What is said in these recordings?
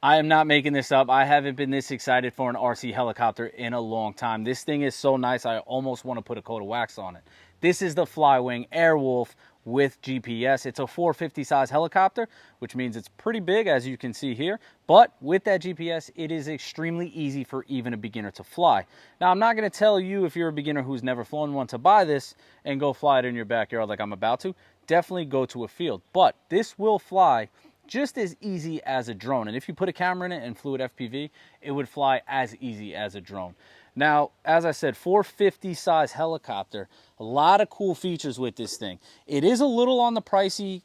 I am not making this up. I haven't been this excited for an RC helicopter in a long time. This thing is so nice, I almost want to put a coat of wax on it. This is the Flywing Airwolf with GPS. It's a 450 size helicopter, which means it's pretty big, as you can see here. But with that GPS, it is extremely easy for even a beginner to fly. Now, I'm not going to tell you, if you're a beginner who's never flown one, to buy this and go fly it in your backyard like I'm about to. Definitely go to a field. But this will fly just as easy as a drone. And if you put a camera in it and flew it FPV, it would fly as easy as a drone. Now, as I said, 450 size helicopter, a lot of cool features with this thing. It is a little on the pricey,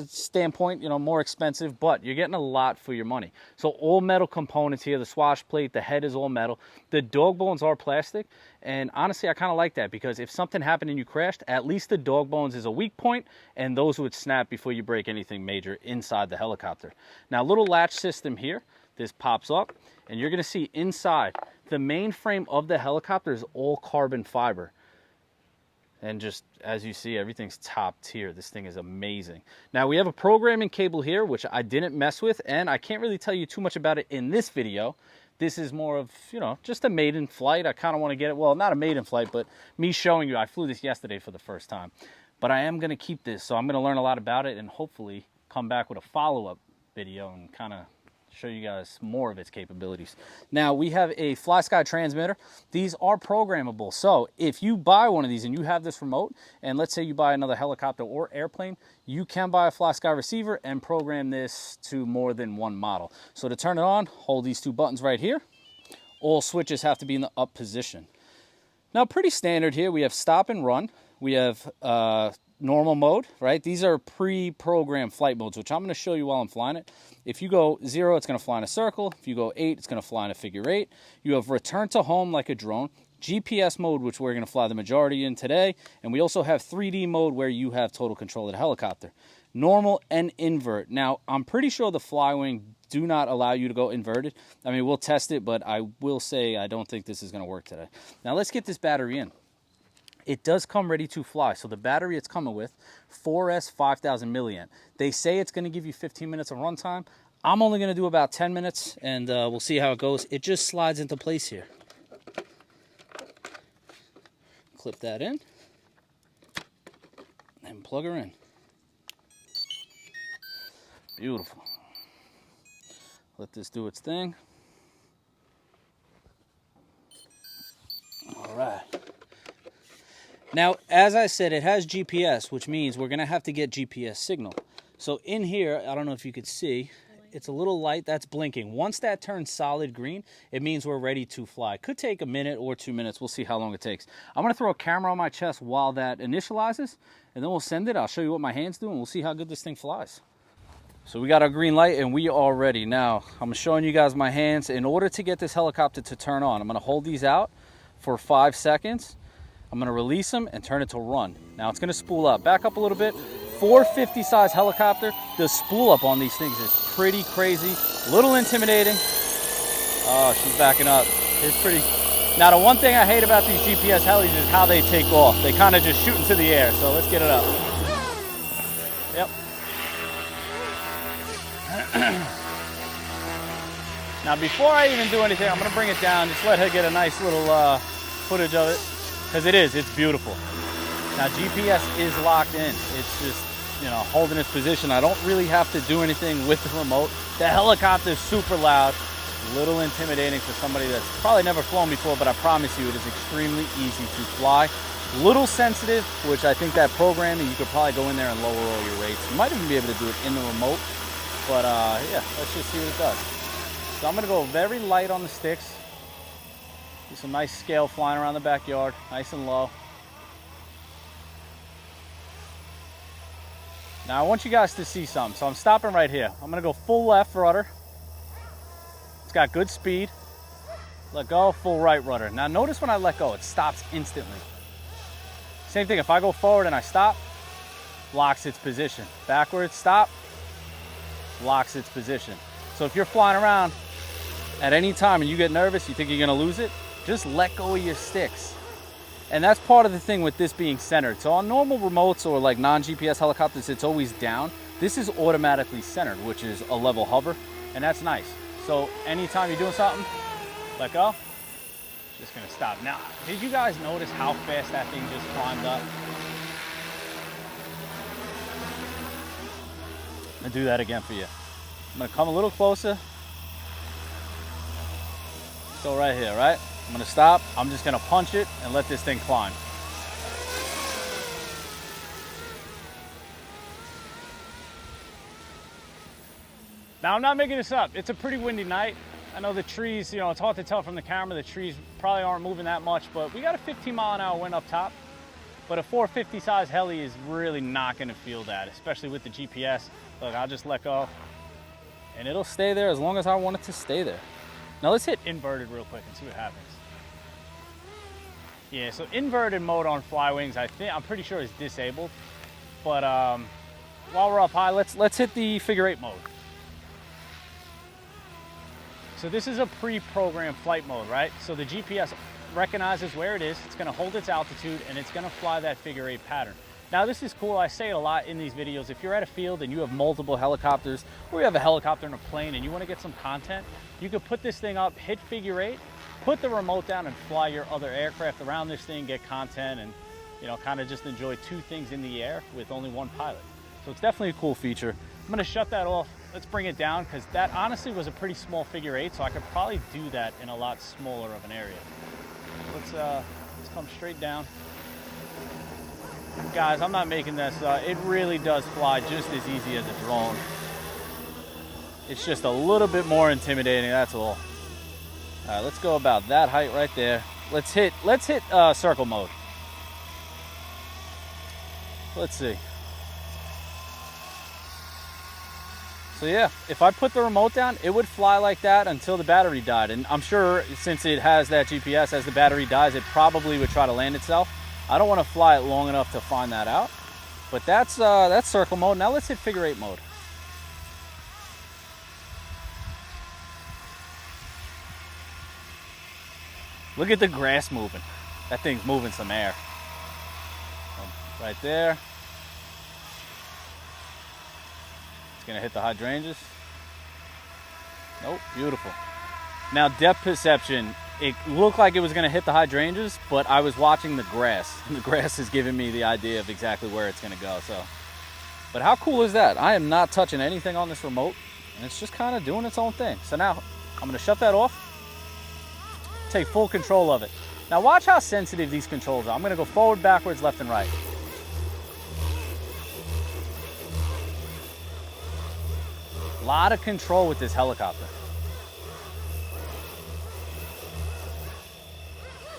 standpoint, more expensive, but you're getting a lot for your money. So all metal components here, the swash plate, the head is all metal. The dog bones are plastic. And honestly, I kind of like that, because if something happened and you crashed, at least the dog bones is a weak point, and those would snap before you break anything major inside the helicopter. Now, little latch system here. This pops up, and you're going to see inside, the main frame of the helicopter is all carbon fiber. And just as you see, everything's top tier. This thing is amazing. Now, we have a programming cable here, which I didn't mess with, and I can't really tell you too much about it in this video. This is more of, just a maiden flight. I kind of want to get it, well, not a maiden flight, but me showing you. I flew this yesterday for the first time. But I am going to keep this, so I'm going to learn a lot about it and hopefully come back with a follow-up video and kind of show you guys more of its capabilities. Now, we have a FlySky transmitter. These are programmable. So if you buy one of these and you have this remote, and let's say you buy another helicopter or airplane, you can buy a FlySky receiver and program this to more than one model. So to turn it on, hold these two buttons right here. All switches have to be in the up position. Now, pretty standard here. We have stop and run. We have normal mode, right? These are pre-programmed flight modes, which I'm going to show you while I'm flying it. If you go 0, it's going to fly in a circle. If you go 8, it's going to fly in a figure 8. You have return to home like a drone, GPS mode, which we're going to fly the majority in today, and we also have 3D mode where you have total control of the helicopter. Normal and invert. Now, I'm pretty sure the Flywing do not allow you to go inverted. I mean, we'll test it, but I will say I don't think this is going to work today. Now, let's get this battery in. It does come ready to fly. So the battery it's coming with, 4S 5000 milliamp. They say it's going to give you 15 minutes of runtime. I'm only going to do about 10 minutes, and we'll see how it goes. It just slides into place here. Clip that in, and plug her in. Beautiful. Let this do its thing. All right. Now, as I said, it has GPS, which means we're going to have to get GPS signal. So in here, I don't know if you could see, it's a little light that's blinking. Once that turns solid green, it means we're ready to fly. Could take a minute or 2 minutes. We'll see how long it takes. I'm going to throw a camera on my chest while that initializes, and then we'll send it. I'll show you what my hands do, and we'll see how good this thing flies. So we got our green light, and we are ready. Now, I'm showing you guys my hands. In order to get this helicopter to turn on, I'm going to hold these out for 5 seconds. I'm going to release them and turn it to run. Now it's going to spool up. Back up a little bit. 450 size helicopter. The spool up on these things is pretty crazy. A little intimidating. Oh, she's backing up. It's pretty. Now the one thing I hate about these GPS helis is how they take off. They kind of just shoot into the air. So let's get it up. Yep. Now before I even do anything, I'm going to bring it down. Just let her get a nice little footage of it. Because it's beautiful. Now GPS is locked in. It's just, holding its position. I don't really have to do anything with the remote. The helicopter is super loud. A little intimidating for somebody that's probably never flown before, but I promise you it is extremely easy to fly. Little sensitive, which I think that programming, you could probably go in there and lower all your rates. You might even be able to do it in the remote. But yeah, let's just see what it does. So I'm going to go very light on the sticks. Do some nice scale flying around the backyard, nice and low. Now I want you guys to see something. So I'm stopping right here. I'm gonna go full left rudder. It's got good speed. Let go, full right rudder. Now notice when I let go, it stops instantly. Same thing, if I go forward and I stop, locks its position. Backwards, stop, locks its position. So if you're flying around at any time and you get nervous, you think you're gonna lose it, just let go of your sticks. And that's part of the thing with this being centered. So on normal remotes or like non-GPS helicopters, it's always down. This is automatically centered, which is a level hover, and that's nice. So anytime you're doing something, let go, just gonna stop. Now, did you guys notice how fast that thing just climbed up? I'm gonna do that again for you. I'm gonna come a little closer. Go right here, right? I'm gonna stop. I'm just gonna punch it and let this thing climb. Now, I'm not making this up. It's a pretty windy night. I know the trees, you know, it's hard to tell from the camera. The trees probably aren't moving that much, but we got a 15-mile-an-hour wind up top. But a 450 size heli is really not gonna feel that, especially with the GPS. Look, I'll just let go and it'll stay there as long as I want it to stay there. Now let's hit inverted real quick and see what happens. Yeah, so inverted mode on Flywings, I'm pretty sure is disabled. But while we're up high, let's hit the figure 8 mode. So this is a pre-programmed flight mode, right? So the GPS recognizes where it is, it's gonna hold its altitude, and it's gonna fly that figure 8 pattern. Now this is cool, I say it a lot in these videos. If you're at a field and you have multiple helicopters, or you have a helicopter and a plane and you wanna get some content, you could put this thing up, hit figure 8, put the remote down and fly your other aircraft around this thing, get content, and you know, kind of just enjoy two things in the air with only one pilot. So it's definitely a cool feature. I'm gonna shut that off. Let's bring it down, because that honestly was a pretty small figure 8, so I could probably do that in a lot smaller of an area. Let's come straight down. Guys, I'm not making this, it really does fly just as easy as a drone. It's just a little bit more intimidating, that's all. All right, let's go about that height right there. Let's hit circle mode. Let's see. So yeah, if I put the remote down, it would fly like that until the battery died. And I'm sure since it has that GPS, as the battery dies, it probably would try to land itself. I don't want to fly it long enough to find that out. But that's circle mode. Now let's hit figure 8 mode. Look at the grass moving. That thing's moving some air. Right there. Gonna hit the hydrangeas. Nope, beautiful. Now depth perception, it looked like it was gonna hit the hydrangeas, but I was watching the grass. And the grass is giving me the idea of exactly where it's gonna go. So, but how cool is that? I am not touching anything on this remote, and it's just kind of doing its own thing. So now I'm gonna shut that off, take full control of it. Now watch how sensitive these controls are. I'm gonna go forward, backwards, left, and right. A lot of control with this helicopter.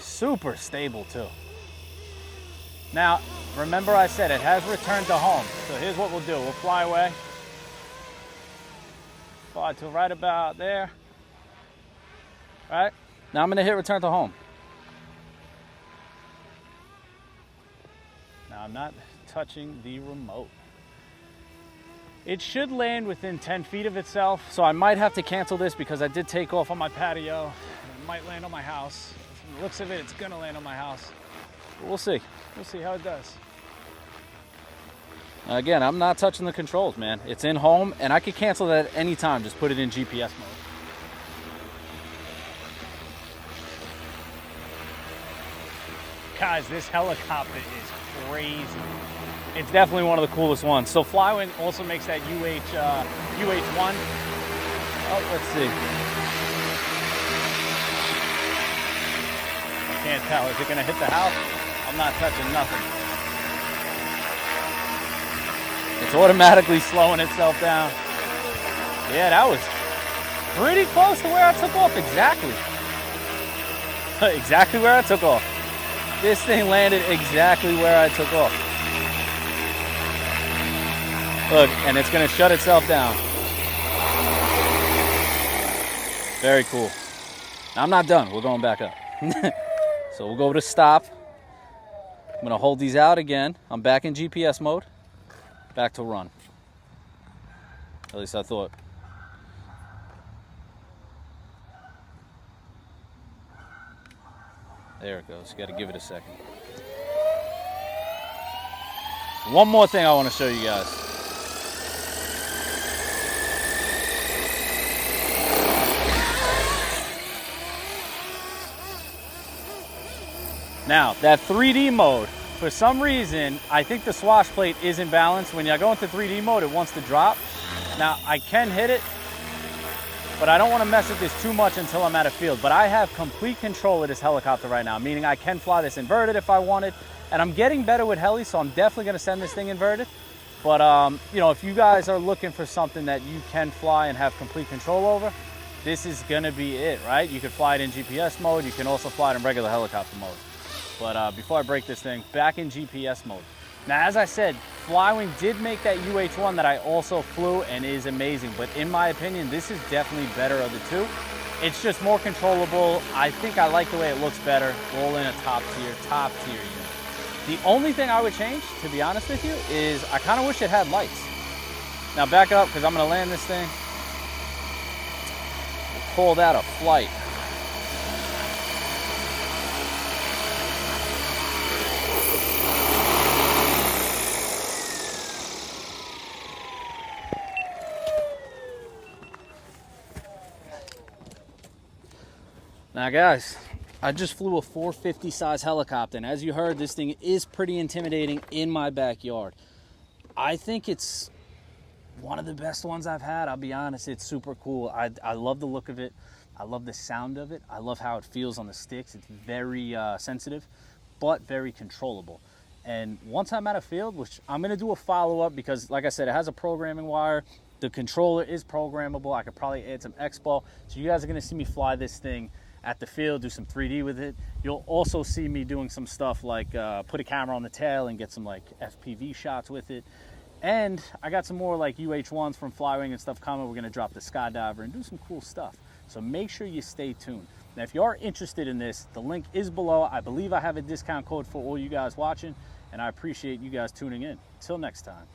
Super stable too. Now, remember I said it has returned to home. So here's what we'll do. We'll fly away. Fly to right about there. All right? Now I'm gonna hit return to home. Now I'm not touching the remote. It should land within 10 feet of itself, so I might have to cancel this because I did take off on my patio. It might land on my house. From the looks of it, it's gonna land on my house. But we'll see. We'll see how it does. Again, I'm not touching the controls, man. It's in home, and I could cancel that at any time. Just put it in GPS mode. Guys, this helicopter is crazy. It's definitely one of the coolest ones. So Flywing also makes that UH1. Oh, let's see. I can't tell. Is it gonna hit the house? I'm not touching nothing. It's automatically slowing itself down. Yeah, that was pretty close to where I took off. Exactly. Exactly where I took off. This thing landed exactly where I took off. Look, and it's gonna shut itself down. Very cool. Now, I'm not done, we're going back up. So we'll go to stop. I'm gonna hold these out again. I'm back in GPS mode. Back to run. At least I thought. There it goes, gotta give it a second. One more thing I wanna show you guys. Now, that 3D mode, for some reason, I think the swash plate isn't balanced. When you go into 3D mode, it wants to drop. Now, I can hit it, but I don't want to mess with this too much until I'm at a field. But I have complete control of this helicopter right now, meaning I can fly this inverted if I wanted. And I'm getting better with heli, so I'm definitely going to send this thing inverted. But, you know, if you guys are looking for something that you can fly and have complete control over, this is going to be it, right? You can fly it in GPS mode. You can also fly it in regular helicopter mode. But before I break this thing, back in GPS mode. Now, as I said, Flywing did make that UH-1 that I also flew and is amazing. But in my opinion, this is definitely better of the two. It's just more controllable. I think I like the way it looks better. Roll in a top tier unit. The only thing I would change, to be honest with you, is I kind of wish it had lights. Now back up, because I'm going to land this thing. We'll call that a flight. Now guys, I just flew a 450 size helicopter, and as you heard, this thing is pretty intimidating in my backyard. I think it's one of the best ones I've had. I'll be honest, it's super cool. I love the look of it. I love the sound of it. I love how it feels on the sticks. It's very sensitive, but very controllable. And once I'm at a field, which I'm gonna do a follow-up because like I said, it has a programming wire. The controller is programmable. I could probably add some X-ball. So you guys are gonna see me fly this thing at the field, do some 3D with it. You'll also see me doing some stuff like put a camera on the tail and get some like FPV shots with it. And I got some more like UH-1s from Flywing and stuff coming. We're gonna drop the skydiver and do some cool stuff. So make sure you stay tuned. Now, if you are interested in this, the link is below. I believe I have a discount code for all you guys watching, and I appreciate you guys tuning in. Till next time.